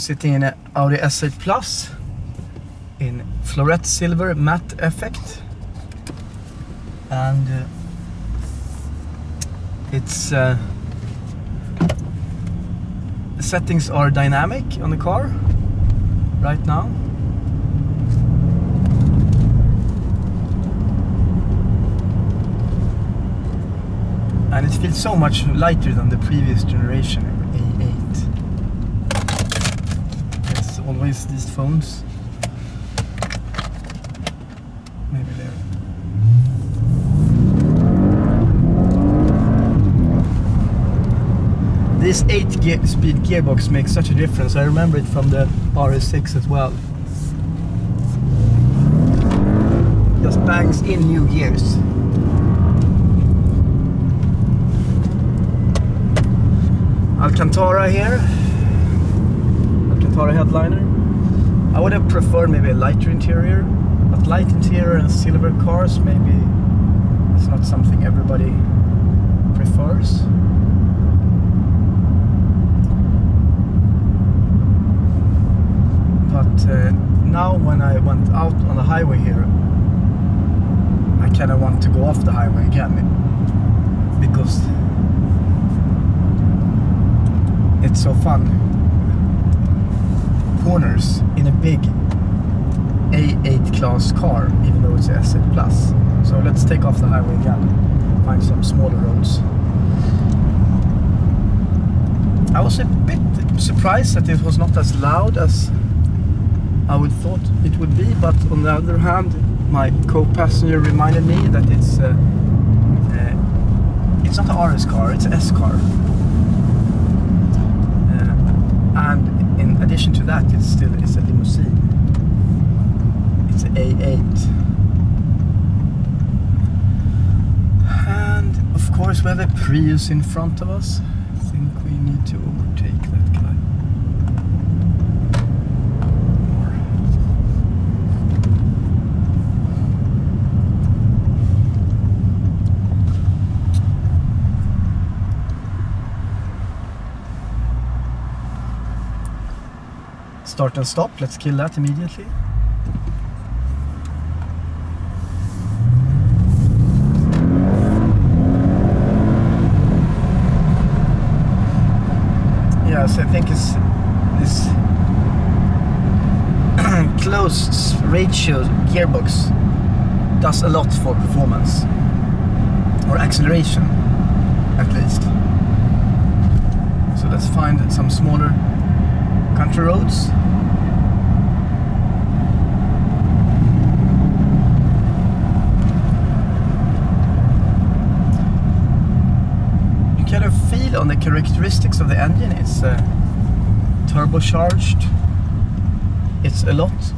sitting in an Audi A8 Plus in floret silver matte effect, and it's the settings are dynamic on the car right now. And it feels so much lighter than the previous generation A8. It's always these phones. Maybe there. This 8-speed gearbox makes such a difference. I remember it from the RS6 as well. Just bangs in new gears. Alcantara here, Alcantara headliner. I would have preferred maybe a lighter interior, but light interior and silver cars maybe it's not something everybody prefers. But now when I went out on the highway here, I kind of want to go off the highway again, because it's so fun. Corners in a big A8 class car, even though it's a A8 Plus. So let's take off the highway again, find some smaller roads. I was a bit surprised that it was not as loud as I would thought it would be, but on the other hand, my co-passenger reminded me that it's not an RS car, it's an S car. And in addition to that, it's a limousine. It's an A8. And of course we have a Prius in front of us. I think we need to overtake that guy. Start and stop, let's kill that immediately. Yes, I think it's this close ratio gearbox does a lot for performance, or acceleration at least. So let's find some smaller country roads. You kind of feel on the characteristics of the engine, it's turbocharged, it's a lot of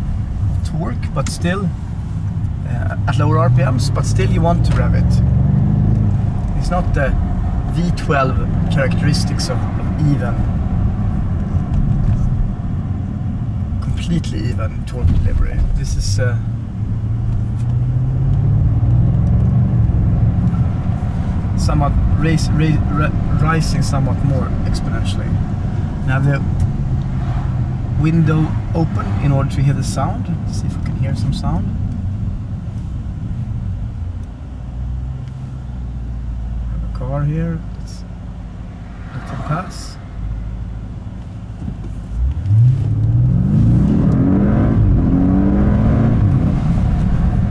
torque, but still at lower RPMs, but still you want to rev it. It's not the V12 characteristics of even, completely even torque delivery. This is somewhat rising somewhat more exponentially. Now the window open in order to hear the sound. Let's see if we can hear some sound. We have a car here. Let's let it pass.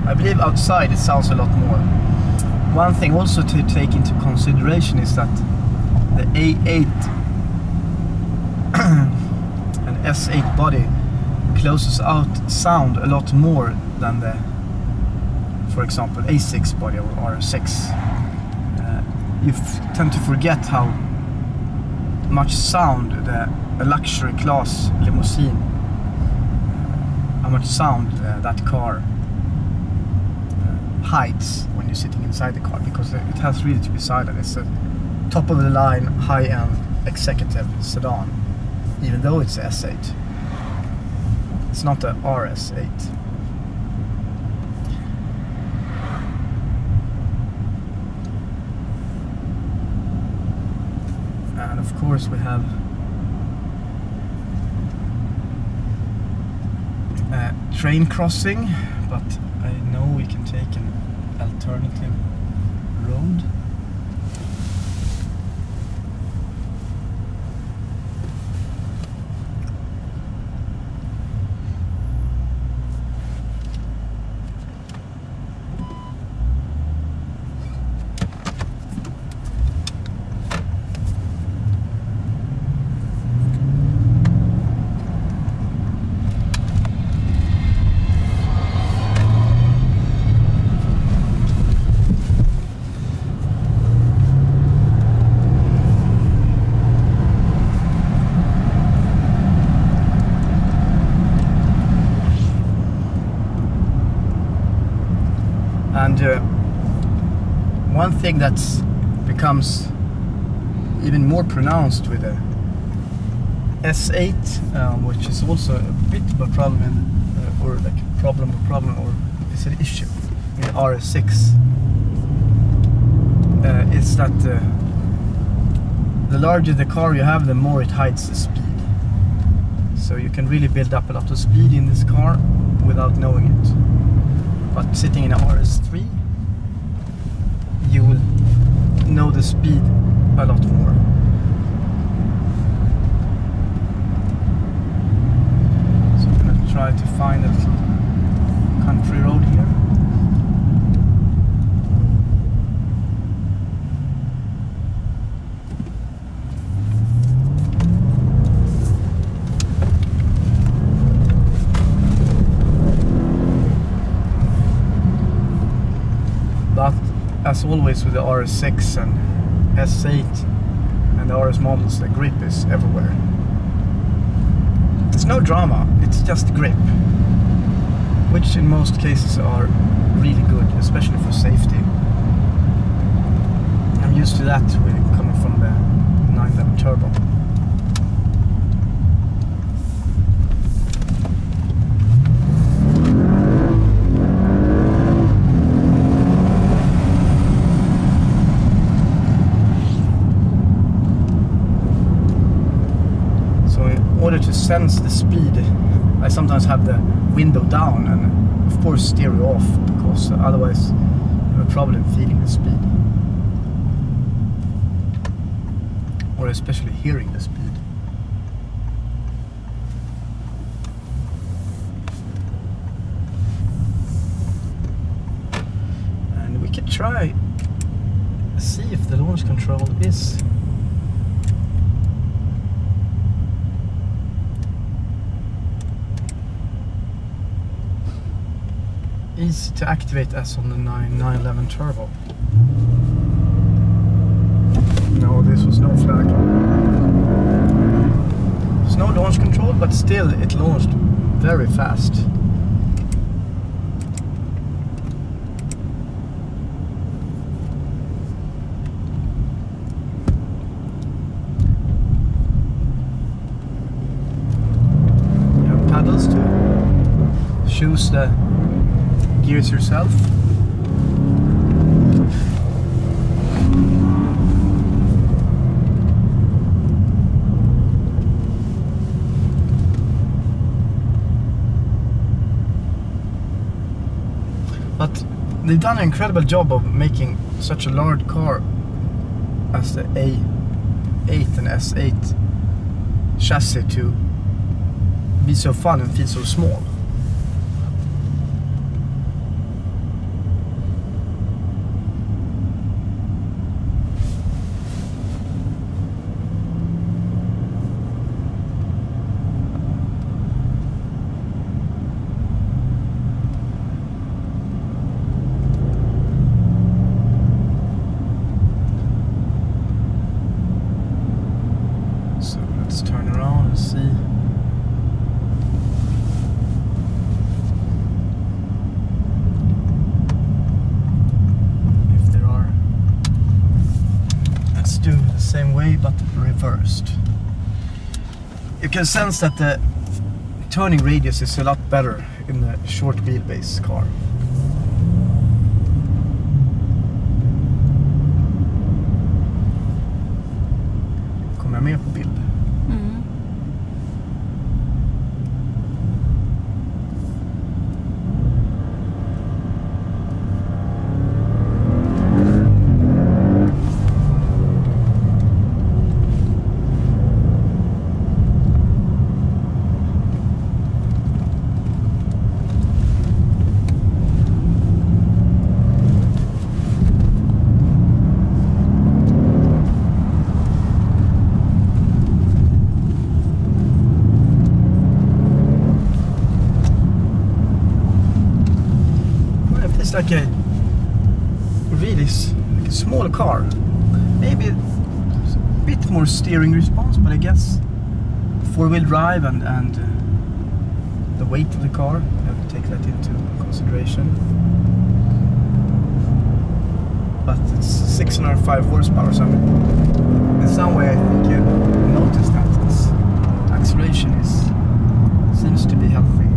I believe outside it sounds a lot more. One thing also to take into consideration is that the A8 and S8 body closes out sound a lot more than the, for example, A6 body or R6. You tend to forget how much sound a luxury class limousine, how much sound that car hides when you're sitting inside the car, because it has really to be silent. It's a top of the line, high-end executive sedan, even though it's S8. It's not a RS8. And of course we have train crossing, but I know we can take an alternative road. And one thing that becomes even more pronounced with the S8, which is also a bit of a problem, or like a problem, or is an issue in the RS6, is that the larger the car you have, the more it hides the speed. So you can really build up a lot of speed in this car without knowing it. But sitting in an RS3, you will know the speed a lot more. So I'm going to try to find a little country road here. But as always with the RS6 and S8 and the RS models, the grip is everywhere. It's no drama, it's just grip, which in most cases are really good, especially for safety. I'm used to that with coming from the 911 Turbo. In order to sense the speed, I sometimes have the window down and of course stereo off, because otherwise you have a problem feeling the speed, or especially hearing the speed. And we can try see if the launch control is easy to activate as on the 911 Turbo. No, this was no flag. There's no launch control, but still it launched very fast. You have paddles to choose the gears yourself. But they've done an incredible job of making such a large car as the A8 and S8 chassis to be so fun and feel so small. Let's turn around and see. If there are. Let's do the same way but reversed. You can sense that the turning radius is a lot better in the short wheelbase car. Kommer jag med på bild? feels like a really like a small car. Maybe a bit more steering response, but I guess four-wheel drive and the weight of the car, you have to take that into consideration. But it's 605 horsepower, so in some way I think you notice that its acceleration seems to be healthy.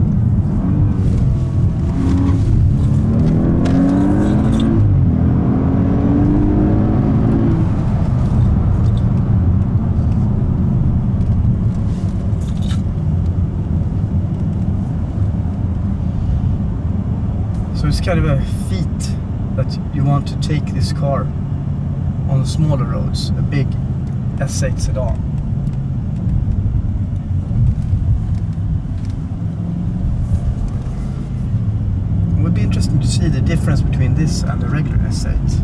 So it's kind of a feat that you want to take this car on the smaller roads, a big S8 sedan. It would be interesting to see the difference between this and the regular S8.